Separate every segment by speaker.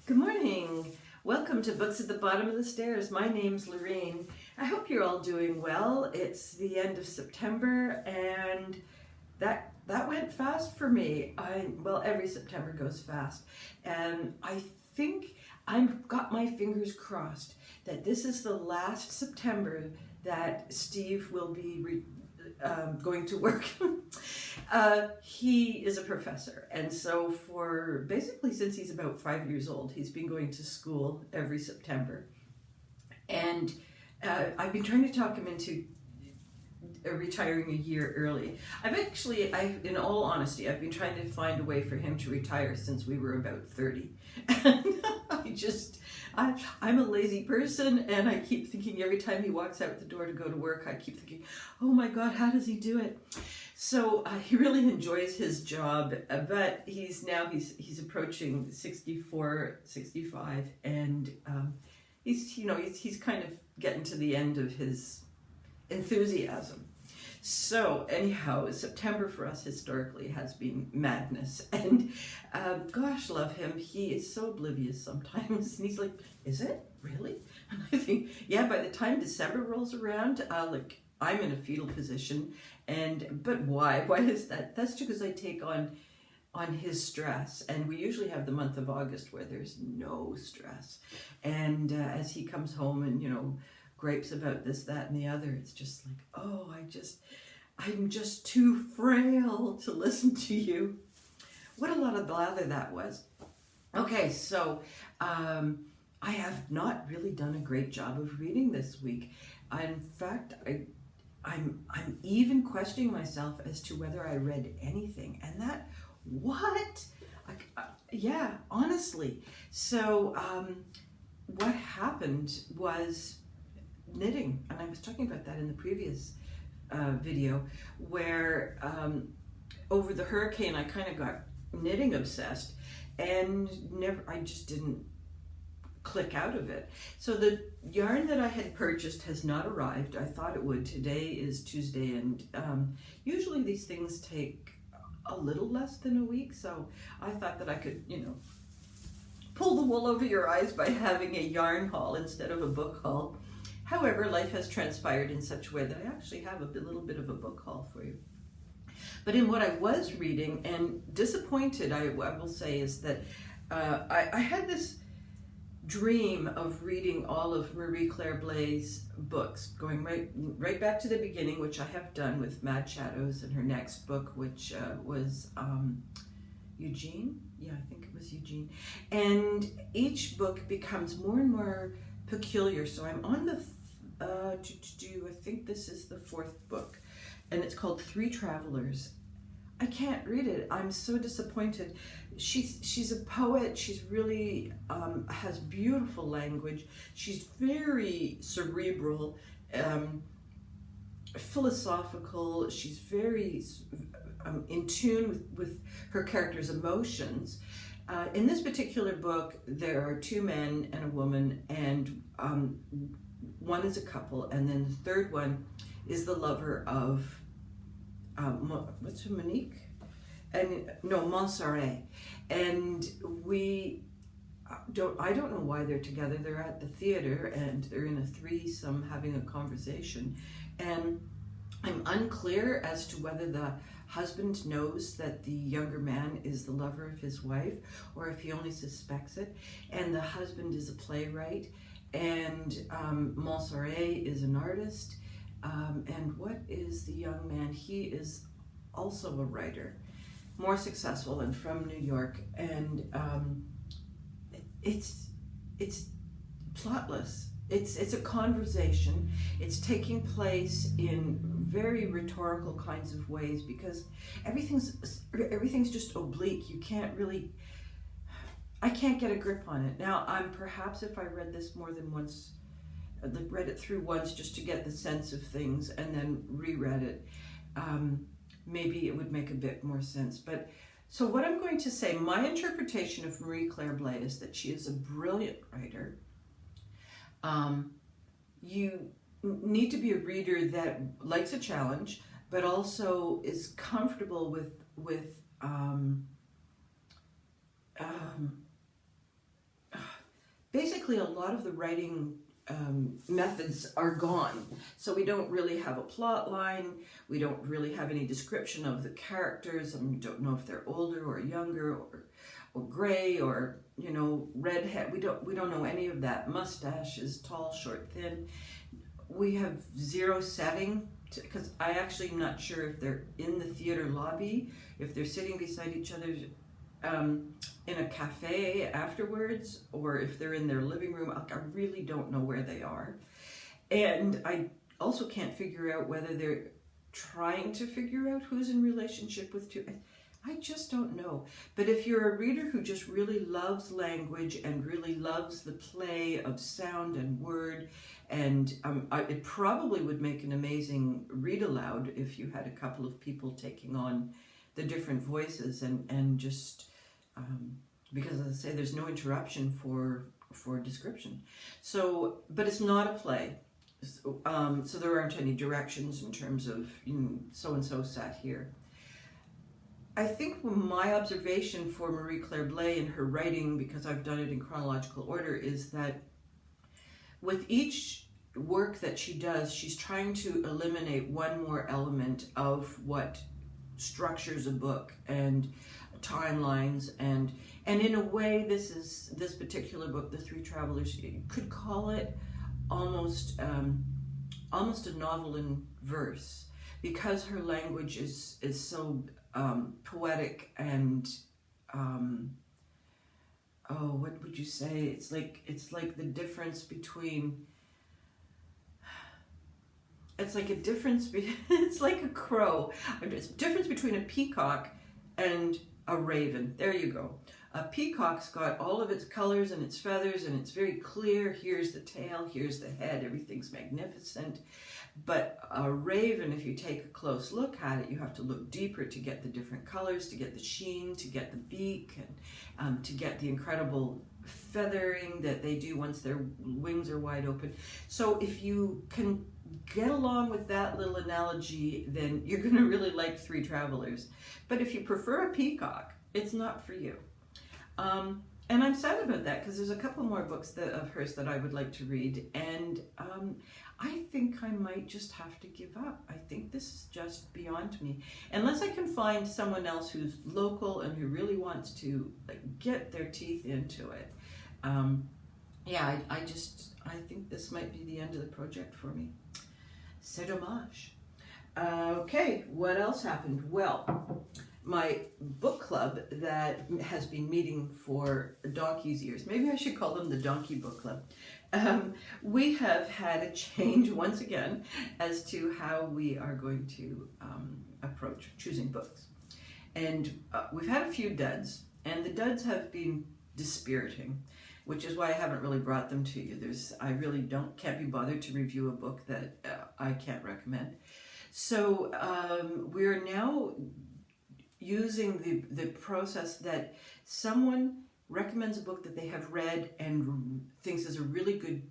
Speaker 1: Good morning. Welcome to Books at the Bottom of the Stairs. My name's Lorraine. I hope you're all doing well. It's the end of September and that went fast for me. Every September goes fast. And I think I've got my fingers crossed that this is the last September that Steve will be going to work. He is a professor, and so for basically since he's about 5 years old, he's been going to school every September. And I've been trying to talk him into retiring a year early. In all honesty, I've been trying to find a way for him to retire since we were about 30. I'm a lazy person, and I keep thinking every time he walks out the door to go to work, I keep thinking, oh my God, how does he do it? So he really enjoys his job, but he's approaching 64, 65, and he's kind of getting to the end of his enthusiasm. So anyhow, September for us historically has been madness, and gosh, love him. He is so oblivious sometimes, and he's like, "Is it really?" And I think, yeah. By the time December rolls around, I'm in a fetal position, but why? Why is that? That's because I take on his stress, and we usually have the month of August where there's no stress, and as he comes home and gripes about this, that, and the other, it's just like, oh, I'm just too frail to listen to you. What a lot of blather that was. Okay, so I have not really done a great job of reading this week. In fact, I'm even questioning myself as to whether I read anything, and that, what? Yeah, honestly. So what happened was knitting, and I was talking about that in the previous video, where over the hurricane I kind of got knitting obsessed, and I just didn't click out of it. So the yarn that I had purchased has not arrived. I thought it would. Today is Tuesday, and usually these things take a little less than a week, so I thought that I could pull the wool over your eyes by having a yarn haul instead of a book haul. However, life has transpired in such a way that I actually have a little bit of a book haul for you. But in what I was reading, and disappointed, I will say, is that I had this dream of reading all of Marie Claire Blais' books, going right back to the beginning, which I have done with Mad Shadows, and her next book, which was Eugene. Yeah, I think it was Eugene. And each book becomes more and more peculiar. So I'm on the I think this is the fourth book, and it's called Three Travelers. I can't read it. I'm so disappointed. She's a poet. She's really has beautiful language. She's very cerebral, philosophical. She's very in tune with her character's emotions. In this particular book, there are two men and a woman, and one is a couple, and then the third one is the lover of what's her, Monique? Montserrat. And I don't know why they're together. They're at the theater and they're in a threesome having a conversation, and I'm unclear as to whether the husband knows that the younger man is the lover of his wife, or if he only suspects it. And the husband is a playwright, and Montserrat is an artist. And what is the young man? He is also a writer, more successful and from New York. And it's plotless. It's a conversation. It's taking place in very rhetorical kinds of ways, because everything's just oblique. I can't get a grip on it. Now, perhaps if I read this more than once, read it through once just to get the sense of things, and then reread it, maybe it would make a bit more sense. But so what I'm going to say, my interpretation of Marie Claire Blais is that she is a brilliant writer. You need to be a reader that likes a challenge, but also is comfortable with basically a lot of the writing methods are gone. So we don't really have a plot line. We don't really have any description of the characters, and we don't know if they're older or younger or gray or, you know, redhead. We don't know any of that. Mustaches, tall, short, thin. We have zero setting, because I actually am not sure if they're in the theater lobby, if they're sitting beside each other in a cafe afterwards, or if they're in their living room. I really don't know where they are. And I also can't figure out whether they're trying to figure out who's in relationship with two. I just don't know. But if you're a reader who just really loves language and really loves the play of sound and word, and it probably would make an amazing read aloud if you had a couple of people taking on the different voices and just because, as I say, there's no interruption for description. So, but it's not a play. So there aren't any directions in terms of, you know, so-and-so sat here. I think my observation for Marie Claire Blais in her writing, because I've done it in chronological order, is that with each work that she does, she's trying to eliminate one more element of what structures a book and timelines, and in a way this particular book, The Three Travelers, you could call it almost a novel in verse, because her language is so poetic and what would you say? It's like the difference between. It's like a difference. It's like a crow. It's a difference between a peacock and a raven. There you go. A peacock's got all of its colors and its feathers, and it's very clear. Here's the tail. Here's the head. Everything's magnificent. But a raven, if you take a close look at it, you have to look deeper to get the different colors, to get the sheen, to get the beak, and to get the incredible feathering that they do once their wings are wide open. So if you can get along with that little analogy, then you're going to really like Three Travelers. But if you prefer a peacock, it's not for you. And I'm sad about that, because there's a couple more books of hers that I would like to read, and I think I might just have to give up. I think this is just beyond me. Unless I can find someone else who's local and who really wants to get their teeth into it. Yeah, I think this might be the end of the project for me. C'est dommage. Okay, what else happened? Well, my book club that has been meeting for donkey's years, maybe I should call them the Donkey Book Club. We have had a change once again as to how we are going to approach choosing books. And we've had a few duds, and the duds have been dispiriting, which is why I haven't really brought them to you. I really can't be bothered to review a book that I can't recommend. So we're now using the process that someone recommends a book that they have read and thinks is a really good,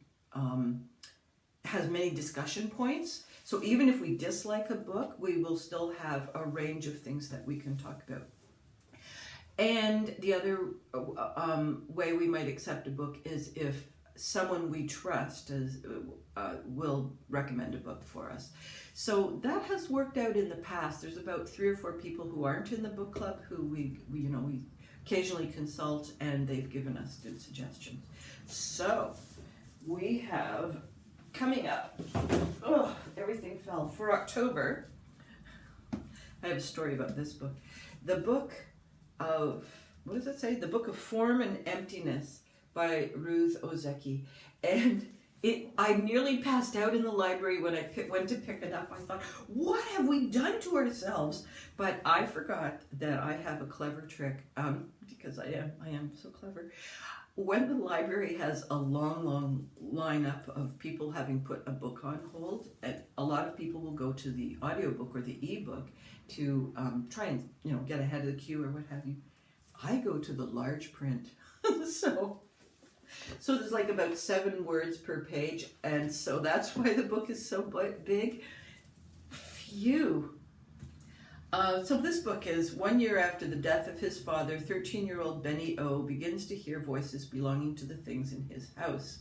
Speaker 1: has many discussion points. So even if we dislike a book, we will still have a range of things that we can talk about. And the other way we might accept a book is if someone we trust will recommend a book for us. So that has worked out in the past. There's about 3 or 4 people who aren't in the book club who we occasionally consult, and they've given us good suggestions. So we have coming up, everything fell, for October. I have a story about this book. The book of, what does it say? The Book of Form and Emptiness by Ruth Ozeki. And I nearly passed out in the library when I went to pick it up. I thought, what have we done to ourselves? But I forgot that I have a clever trick, because I am so clever. When the library has a long lineup of people having put a book on hold, a lot of people will go to the audiobook or the ebook to try and get ahead of the queue or what have you. I go to the large print. So there's like about 7 words per page, and so that's why the book is so big. Phew. So this book is 1 year after the death of his father, 13-year-old Benny O begins to hear voices belonging to the things in his house.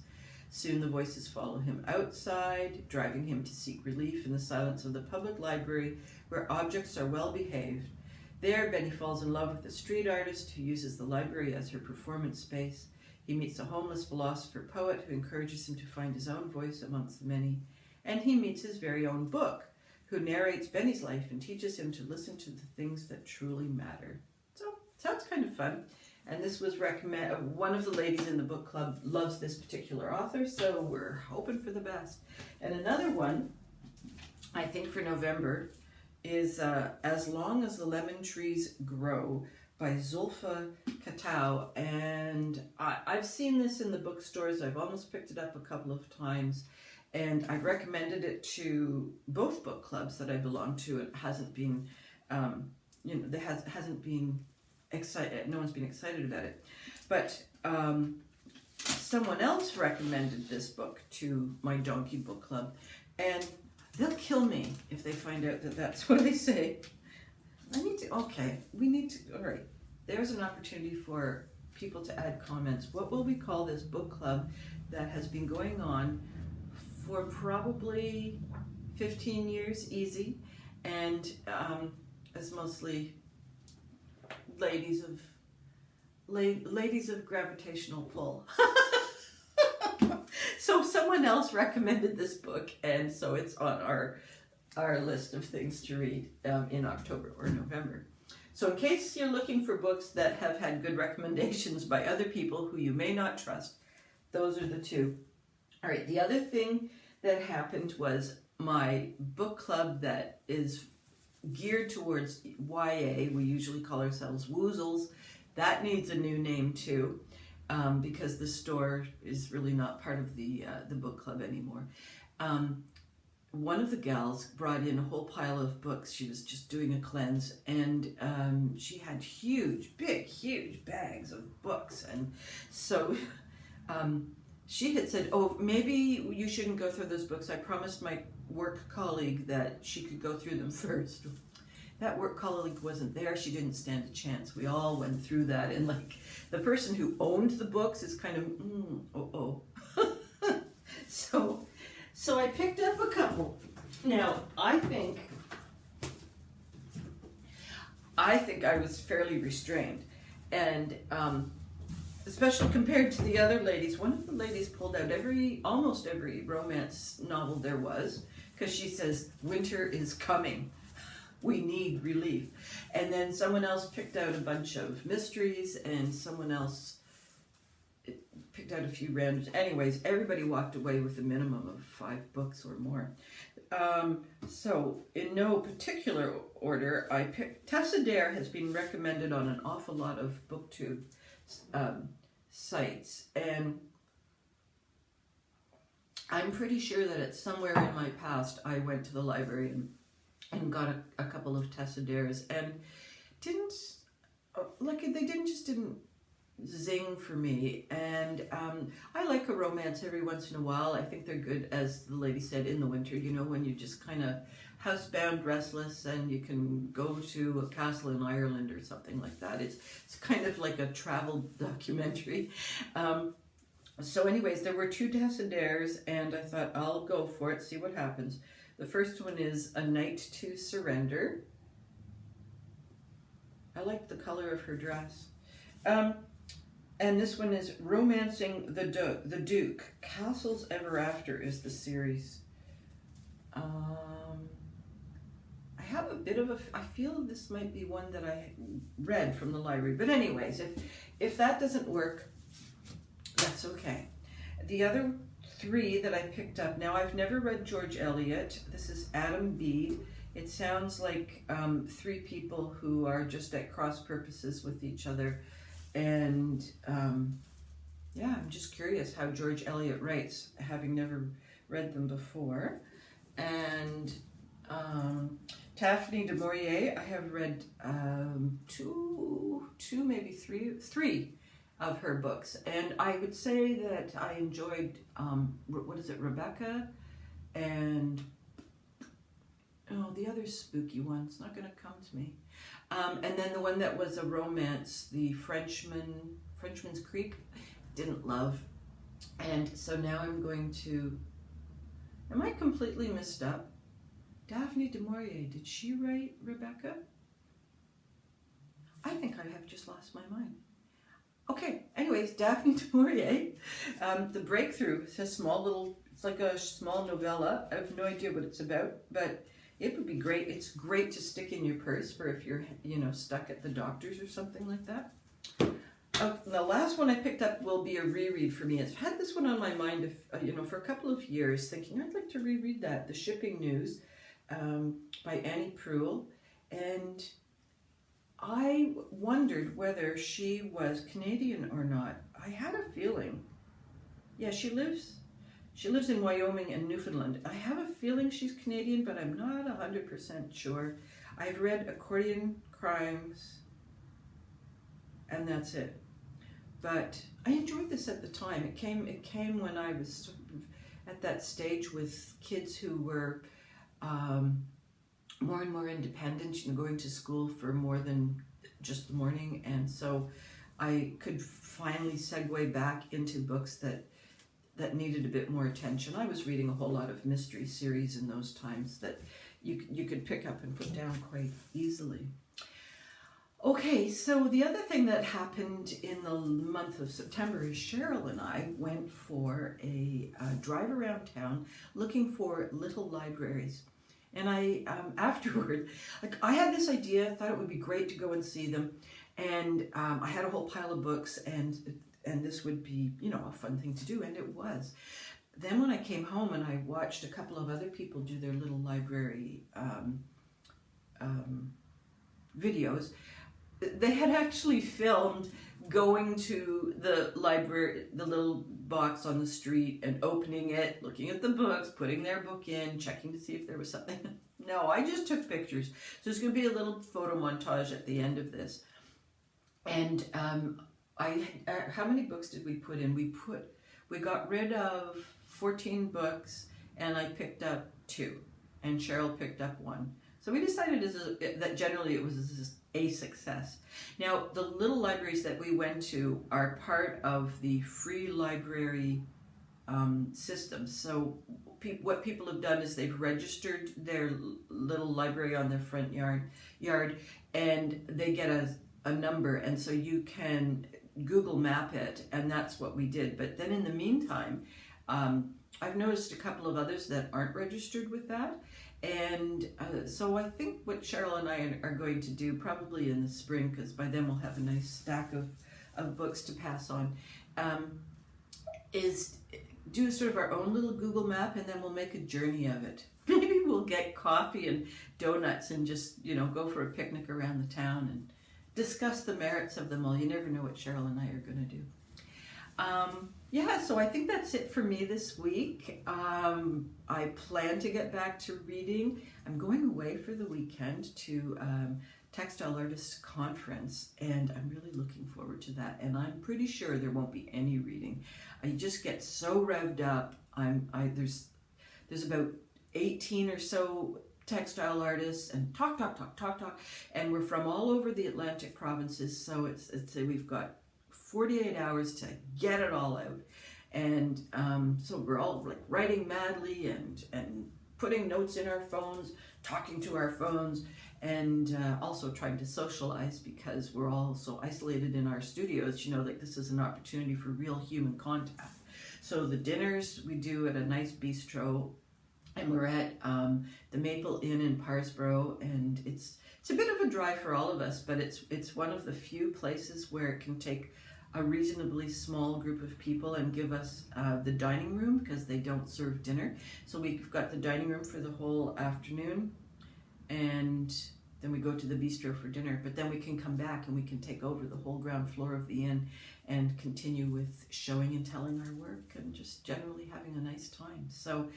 Speaker 1: Soon the voices follow him outside, driving him to seek relief in the silence of the public library, where objects are well behaved. There, Benny falls in love with a street artist who uses the library as her performance space. He meets a homeless philosopher-poet who encourages him to find his own voice amongst the many. And he meets his very own book, who narrates Benny's life and teaches him to listen to the things that truly matter. So, sounds kind of fun. And this was recommended. One of the ladies in the book club loves this particular author, so we're hoping for the best. And another one, I think for November, is As Long as the Lemon Trees Grow by Zulfa Katau. And I've seen this in the bookstores. I've almost picked it up a couple of times. And I've recommended it to both book clubs that I belong to. It hasn't been, hasn't been excited. No one's been excited about it. But someone else recommended this book to my Donkey Book Club, and they'll kill me if they find out that that's what I say. All right. There's an opportunity for people to add comments. What will we call this book club that has been going on for probably 15 years, easy, and is mostly ladies of gravitational pull. So someone else recommended this book, and so it's on our list of things to read in October or November. So in case you're looking for books that have had good recommendations by other people who you may not trust, those are the two. All right, the other thing that happened was my book club that is geared towards YA, we usually call ourselves Woozles, that needs a new name too, because the store is really not part of the book club anymore. One of the gals brought in a whole pile of books. She was just doing a cleanse, and she had huge bags of books, and so she had said, oh, maybe you shouldn't go through those books. I promised my work colleague that she could go through them first. That work colleague wasn't there. She didn't stand a chance. We all went through that. And like the person who owned the books is kind of, So I picked up a couple. Now, I think I was fairly restrained. And especially compared to the other ladies, one of the ladies pulled out almost every romance novel there was, because she says, winter is coming. We need relief. And then someone else picked out a bunch of mysteries, and someone else picked out a few randoms. Anyways, everybody walked away with a minimum of 5 books or more. So in no particular order, I picked Tessa Dare has been recommended on an awful lot of BookTube sites, and I'm pretty sure that at somewhere in my past I went to the library and got a couple of Tessa Dares, and didn't zing for me. And I like a romance every once in a while. I think they're good, as the lady said, in the winter, when you're just kind of housebound, restless, and you can go to a castle in Ireland or something like that. It's kind of like a travel documentary. So anyways, there were 2 Tessa Dares, and I thought I'll go for it, see what happens. The first one is A Night to Surrender. I like the color of her dress. And this one is Romancing the Duke. Castles Ever After is the series. I have a bit of I feel this might be one that I read from the library. But anyways, if that doesn't work, that's okay. The other 3 that I picked up, now I've never read George Eliot. This is Adam Bead. It sounds like 3 people who are just at cross purposes with each other. And I'm just curious how George Eliot writes, having never read them before. And Daphne du Maurier, I have read 2, maybe 3 of her books. And I would say that I enjoyed, Rebecca and Oh, the other spooky one. It's not going to come to me. And then the one that was a romance, the Frenchman's Creek, didn't love. And so now I'm going to, am I completely messed up? Daphne du Maurier, did she write Rebecca? I think I have just lost my mind. Okay, anyways, Daphne du Maurier, The Breakthrough. It's a small little, it's like a small novella. I have no idea what it's about, but it would be great. It's great to stick in your purse for if you're, stuck at the doctor's or something like that. The last one I picked up will be a reread for me. I've had this one on my mind, for a couple of years, thinking I'd like to reread that, The Shipping News, by Annie Proulx, and I wondered whether she was Canadian or not. I had a feeling. Yeah, she lives in Wyoming and Newfoundland. I have a feeling she's Canadian, but I'm not 100% sure. I've read Accordion Crimes, and that's it. But I enjoyed this at the time. It came when I was sort of at that stage with kids who were more and more independent, going to school for more than just the morning. And so I could finally segue back into books that needed a bit more attention. I was reading a whole lot of mystery series in those times that you could pick up and put down quite easily. Okay, so the other thing that happened in the month of September is Cheryl and I went for a drive around town looking for little libraries. And I, afterward, I had this idea, thought it would be great to go and see them. And I had a whole pile of books and this would be, a fun thing to do, and it was. Then when I came home and I watched a couple of other people do their little library videos, they had actually filmed going to the library, the little box on the street and opening it, looking at the books, putting their book in, checking to see if there was something. No, I just took pictures. So there's going to be a little photo montage at the end of this. And how many books did we put in? We got rid of 14 books, and I picked up 2, and Cheryl picked up 1. So we decided that generally it was a success. Now, the little libraries that we went to are part of the free library system. So what people have done is they've registered their little library on their front yard, and they get a number, and so you can Google map it, and that's what we did. But then in the meantime, I've noticed a couple of others that aren't registered with that. And so I think what Cheryl and I are going to do, probably in the spring, because by then we'll have a nice stack of books to pass on, is do sort of our own little Google map, and then we'll make a journey of it. Maybe we'll get coffee and donuts and just, go for a picnic around the town and discuss the merits of them all. You never know what Cheryl and I are going to do. So I think that's it for me this week. I plan to get back to reading. I'm going away for the weekend to Textile Artists Conference, and I'm really looking forward to that. And I'm pretty sure there won't be any reading. I just get so revved up. There's about 18 or so textile artists, and talk, and we're from all over the Atlantic provinces. So we've got 48 hours to get it all out. And so we're all like writing madly and putting notes in our phones, talking to our phones, and also trying to socialize because we're all so isolated in our studios. This is an opportunity for real human contact. So the dinners we do at a nice bistro, and we're at the Maple Inn in Parsboro, and it's a bit of a drive for all of us, but it's one of the few places where it can take a reasonably small group of people and give us the dining room, because they don't serve dinner. So we've got the dining room for the whole afternoon, and then we go to the bistro for dinner. But then we can come back and we can take over the whole ground floor of the inn and continue with showing and telling our work and just generally having a nice time. So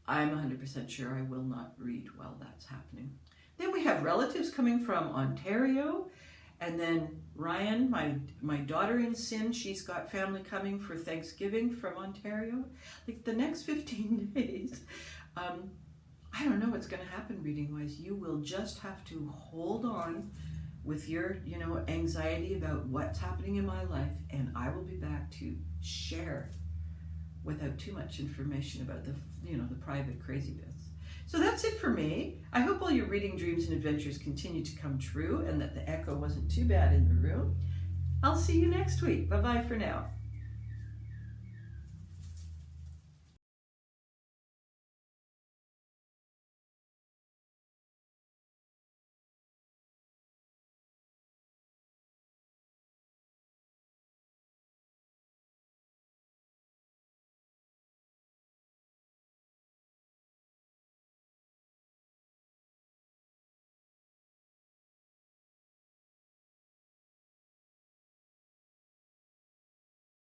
Speaker 1: I'm 100% sure I will not read while that's happening. Then we have relatives coming from Ontario. And then Ryan, my daughter in sin, she's got family coming for Thanksgiving from Ontario. Like the next 15 days, I don't know what's going to happen reading-wise. You will just have to hold on with your, anxiety about what's happening in my life, and I will be back to share without too much information about the private crazy bits. So that's it for me. I hope all your reading dreams and adventures continue to come true and that the echo wasn't too bad in the room. I'll see you next week. Bye-bye for now.